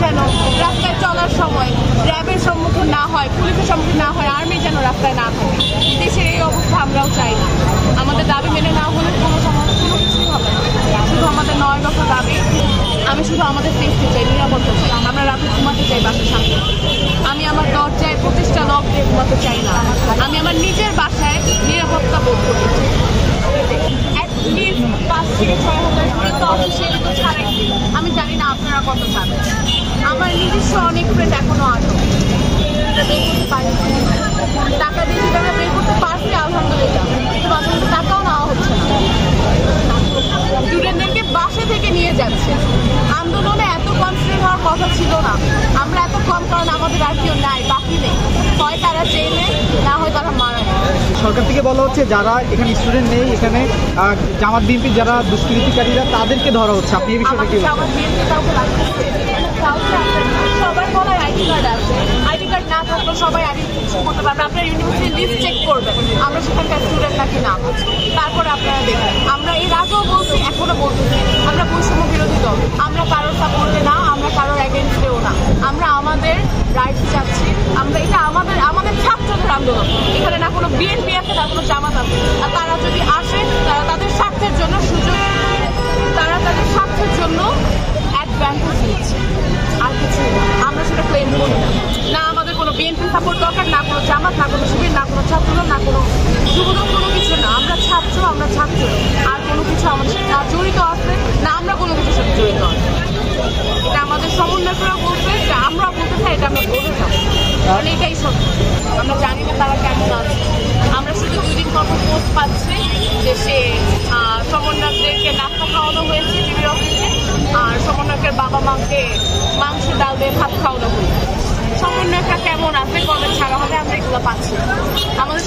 যেন রাস্তায় চলার সময় র্যাবের সম্মুখীন না হয়, পুলিশের সম্মুখীন না হয়, আর্মি যেন রাস্তায় না থাকে। দেশের এই অবস্থা আমরাও চাই না। আমাদের দাবি মেনে না হলে কোনো কিছুই হবে না। শুধু আমাদের 9 দফা দাবি। আমি শুধু আমাদের সেফটি চাই, নিরাপত্তা চাই। আমরা রাতে ঘুমাতে চাই বাসার সামনে। আমি আমার দরজায় 25টা লক দিয়ে ঘুমাতে চাই না। আমি আমার নিজের বাসায় নিরাপত্তা বোধ করতে চাই। অ্যাটলিস্ট 5 থেকে 6 হাজার করে তো অফিসিয়ালি তো ছাড়াই। আমি জানি না আপনারা কত ছাড়েন। আমার নিজস্ব অনেক ফ্রেন্ড এখনো আছো, বের করতে পারি। টাকা দিয়ে যদি আমরা বের করতে পারছি আলহামদুলিল্লাহ, কিন্তু মাঝে মধ্যে টাকাও নেওয়া হচ্ছে না। স্টুডেন্টদেরকে বাসে থেকে নিয়ে যাচ্ছে। আন্দোলনে এত কনসেন্ট্রেট হওয়ার কথা ছিল না। আমরা এত কম, কারণ আমাদের আর কেউ নাই, বাকি নেই। হয় তারা জেলে, না হয় তারা মারা যায়। সরকার থেকে বলা হচ্ছে যারা এখানে স্টুডেন্ট নেই, এখানে জামাত বিএনপির যারা দুষ্কৃতিকারীরা তাদেরকে ধরা হচ্ছে। আপনি এই বিষয়ে কি বলছেন? জামাত বিএনপি কাউকে লাগতেছে? সবার বলার আইডি কার্ড আছে। আইডি কার্ড না থাকলেও সবাই আইডেন্টিফিকেশন করতে পারবে। আপনার ইউনিভার্সিটি লিস্ট চেক করবেন আমরা সেখানকার স্টুডেন্ট নাকি না। তারপরে আপনারা দেখবেন। আমরা এর আগেও বলছি, এখনো বলতেছি, আমরা বৈষম্য বিরোধী দল। আমরা কারোর সাপোর্টে না, আমরা কারোর এগেনস্টেও না। আমরা আমাদের রাইটস চাচ্ছি। আমরা এটা আমাদের ছাত্রদের আন্দোলন। এখানে না কোনো বিএনপি আছে, না কোনো জামাত আছে। আর তারা যদি আসে, তারা তাদের স্বার্থের জন্য অ্যাডভান্টেজ নিচ্ছে, আর কিছু না। আমরা সেটা ক্লেম করি না। না আমাদের কোনো বিএনপি সাপোর্ট দরকার, না কোনো জামাত, না কোনো শিবির, না কোনো ছাত্রদল, না কোনো যুবদল, কোনো কিছু না। আমরা ছাত্র, আর কোনো কিছু আমাদের সাথে না জড়িত আছে, না আমরা কোনো কিছুর সাথে জড়িত আছি। এটা আমাদের সমন্বয়করা বলছে, এটা আমরাও বলতে চাই, এটা আমরা বলে যাবো, কারণ এটাই সত্য। আমরা জানি না তারা কেমন আছে। আমরা শুধু 2 দিন পর পোস্ট পাচ্ছি যে সে সমন্বয়কদেরকে নাস্তা খাওয়ানো হয়েছে টিভির অফিসে, আর সমন্বয়কের বাবা মাকে মাংস ডাল দিয়ে ভাত খাওয়ানো হয়েছে। সমন্বয়করা কেমন আছে, কবে ছাড়া হবে, আমরা এগুলো পাচ্ছি। আমাদের